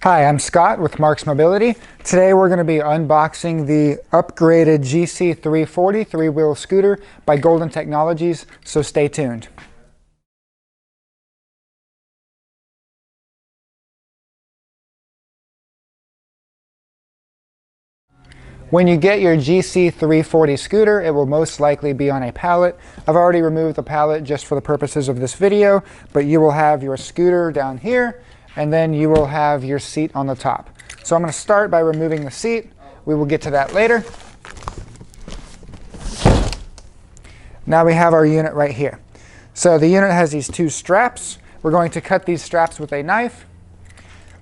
Hi, I'm Scott with Marc's Mobility. Today we're going to be unboxing the upgraded GC340 three-wheel scooter by Golden Technologies, so stay tuned. When you get your GC340 scooter, it will most likely be on a pallet. I've already removed the pallet just for the purposes of this video, but you will have your scooter down here, and then you will have your seat on the top. So I'm going to start by removing the seat. We will get to that later. Now we have our unit right here. So the unit has these two straps. We're going to cut these straps with a knife.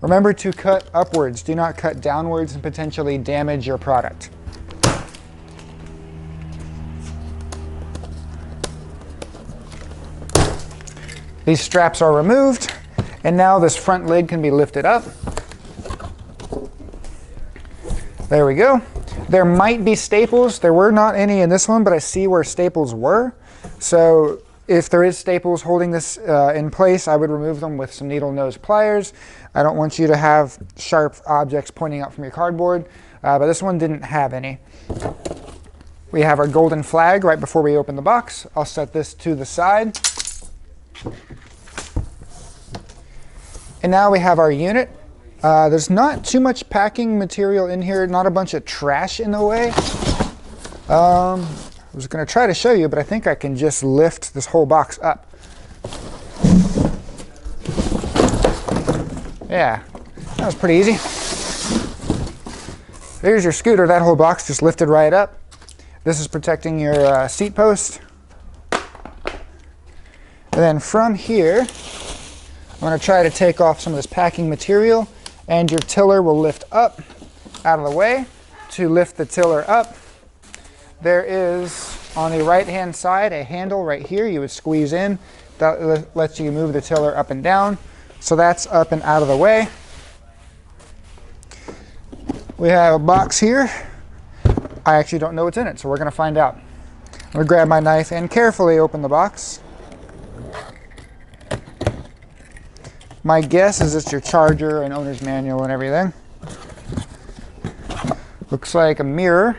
Remember to cut upwards. Do not cut downwards and potentially damage your product. These straps are removed. And now this front lid can be lifted up. There we go. There might be staples. There were not any in this one, but I see where staples were. So if there is staples holding this in place, I would remove them with some needle nose pliers. I don't want you to have sharp objects pointing out from your cardboard, but this one didn't have any. We have our golden flag right before we open the box. I'll set this to the side. And now we have our unit. There's not too much packing material in here, not a bunch of trash in the way. I was going to try to show you, but I think I can just lift this whole box up. Yeah, that was pretty easy. There's your scooter. That whole box just lifted right up. This is protecting your seat post. And then from here, I'm going to try to take off some of this packing material, and your tiller will lift up out of the way. To lift the tiller up, there is on the right hand side a handle right here you would squeeze in. That lets you move the tiller up and down. So that's up and out of the way. We have a box here. I actually don't know what's in it, so we're going to find out. I'm going to grab my knife and carefully open the box. My guess is it's your charger and owner's manual and everything. Looks like a mirror.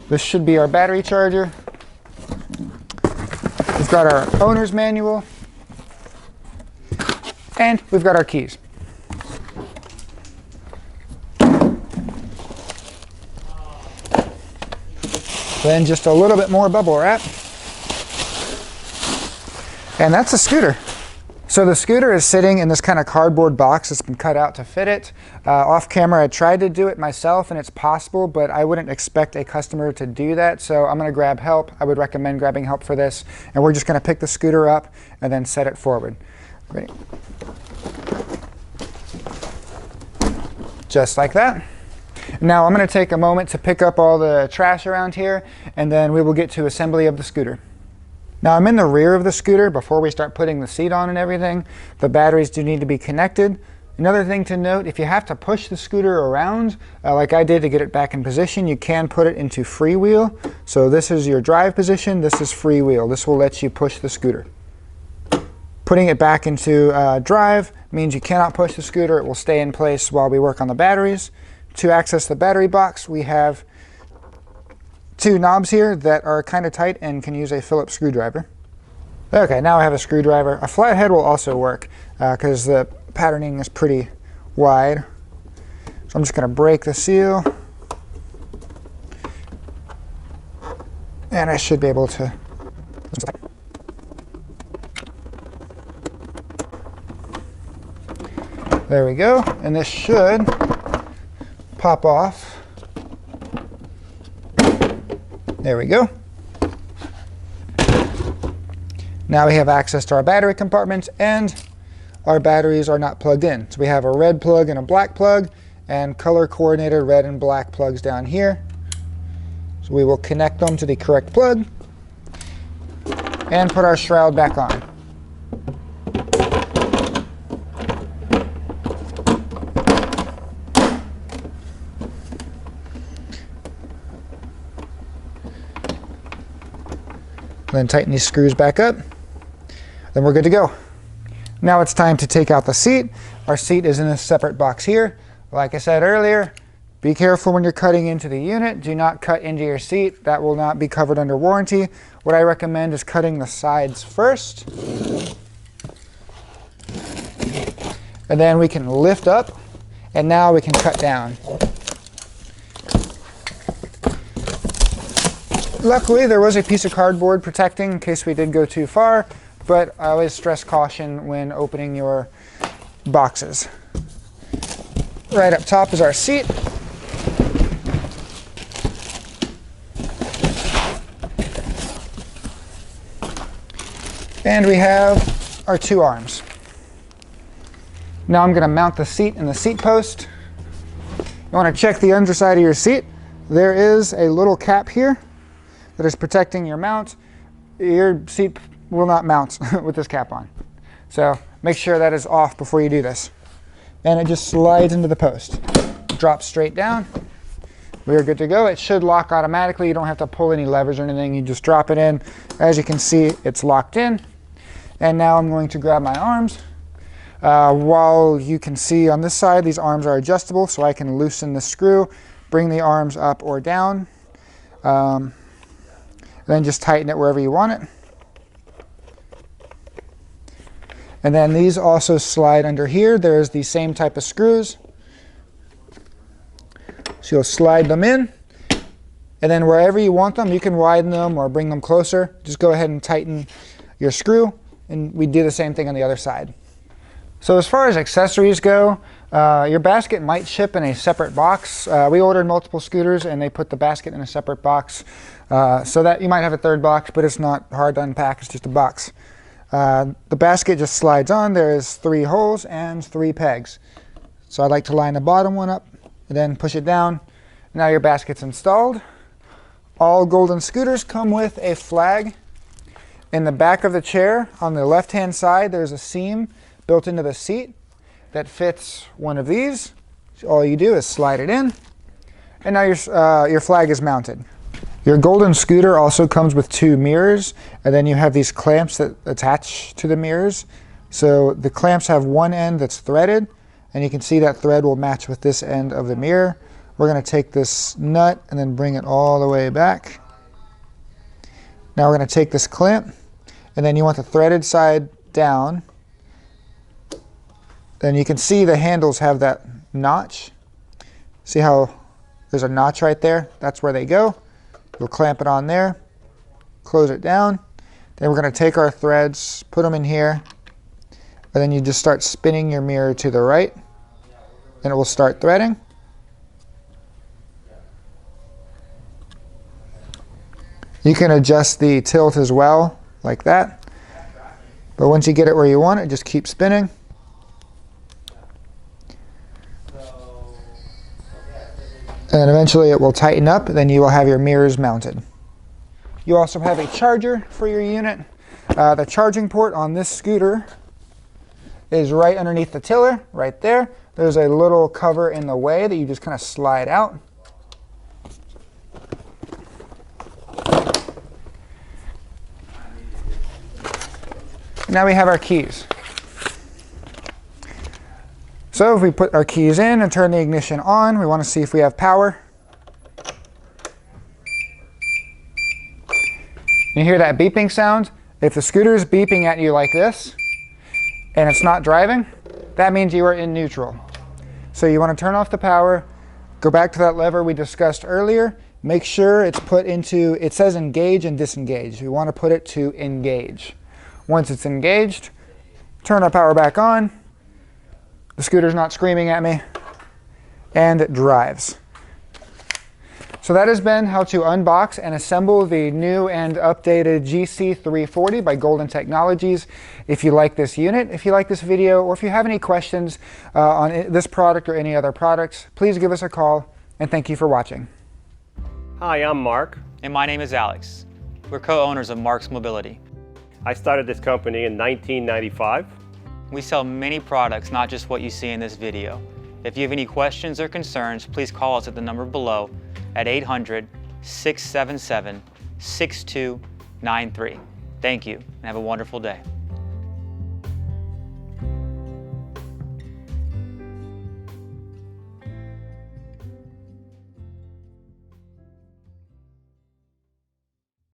This should be our battery charger. We've got our owner's manual. And we've got our keys. Then just a little bit more bubble wrap. And that's a scooter. So the scooter is sitting in this kind of cardboard box that's been cut out to fit it. Off camera, I tried to do it myself, and it's possible, but I wouldn't expect a customer to do that. So I'm going to grab help. I would recommend grabbing help for this. And we're just going to pick the scooter up and then set it forward. Ready? Just like that. Now I'm going to take a moment to pick up all the trash around here, and then we will get to assembly of the scooter. Now I'm in the rear of the scooter before we start putting the seat on and everything. The batteries do need to be connected. Another thing to note, if you have to push the scooter around, like I did to get it back in position, you can put it into freewheel. So this is your drive position, this is freewheel. This will let you push the scooter. Putting it back into drive means you cannot push the scooter. It will stay in place while we work on the batteries. To access the battery box, we have two knobs here that are kind of tight and can use a Phillips screwdriver. Okay, now I have a screwdriver. A flathead will also work because the patterning is pretty wide. So I'm just going to break the seal. And I should be able to. There we go. And this should pop off. There we go. Now we have access to our battery compartments, and our batteries are not plugged in. So we have a red plug and a black plug, and color coordinated red and black plugs down here. So we will connect them to the correct plug and put our shroud back on. Then tighten these screws back up. Then we're good to go. Now it's time to take out the seat. Our seat is in a separate box here. Like I said earlier, be careful when you're cutting into the unit. Do not cut into your seat. That will not be covered under warranty. What I recommend is cutting the sides first. And then we can lift up, and now we can cut down. Luckily, there was a piece of cardboard protecting in case we did go too far, but I always stress caution when opening your boxes. Right up top is our seat. And we have our two arms. Now I'm going to mount the seat in the seat post. You want to check the underside of your seat. There is a little cap here that is protecting your mount. Your seat will not mount with this cap on. So make sure that is off before you do this. And it just slides into the post. Drops straight down. We are good to go. It should lock automatically. You don't have to pull any levers or anything. You just drop it in. As you can see, it's locked in. And now I'm going to grab my arms. While you can see on this side, these arms are adjustable, so I can loosen the screw, bring the arms up or down, then just tighten it wherever you want it. And then these also slide under here. There's the same type of screws. So you'll slide them in, and then wherever you want them, you can widen them or bring them closer. Just go ahead and tighten your screw, and we do the same thing on the other side. So as far as accessories go, your basket might ship in a separate box. We ordered multiple scooters and they put the basket in a separate box, so that you might have a third box, but it's not hard to unpack, it's just a box. The basket just slides on. There's 3 holes and 3 pegs. So I'd like to line the bottom one up and then push it down. Now your basket's installed. All Golden scooters come with a flag. In the back of the chair on the left hand side, there's a seam built into the seat that fits one of these. So all you do is slide it in, and now your flag is mounted. Your Golden scooter also comes with 2 mirrors, and then you have these clamps that attach to the mirrors. So the clamps have one end that's threaded, and you can see that thread will match with this end of the mirror. We're going to take this nut and then bring it all the way back. Now we're going to take this clamp, and then you want the threaded side down. Then you can see the handles have that notch. See how there's a notch right there? That's where they go. You'll clamp it on there, close it down. Then we're going to take our threads, put them in here, and then you just start spinning your mirror to the right, and it will start threading. You can adjust the tilt as well, like that. But once you get it where you want it, just keep spinning. And eventually it will tighten up, then you will have your mirrors mounted. You also have a charger for your unit. The charging port on this scooter is right underneath the tiller, right there. There's a little cover in the way that you just kind of slide out. Now we have our keys. So if we put our keys in and turn the ignition on, we want to see if we have power. You hear that beeping sound? If the scooter is beeping at you like this, and it's not driving, that means you are in neutral. So you want to turn off the power, go back to that lever we discussed earlier, make sure it's put into, it says engage and disengage. You want to put it to engage. Once it's engaged, turn our power back on. The scooter's not screaming at me, and it drives. So that has been how to unbox and assemble the new and updated GC340 by Golden Technologies. If you like this unit, if you like this video, or if you have any questions on this product or any other products, please give us a call, and thank you for watching. Hi, I'm Mark. And my name is Alex. We're co-owners of Marc's Mobility. I started this company in 1995. We sell many products, not just what you see in this video. If you have any questions or concerns, please call us at the number below at 800-677-6293. Thank you, and have a wonderful day.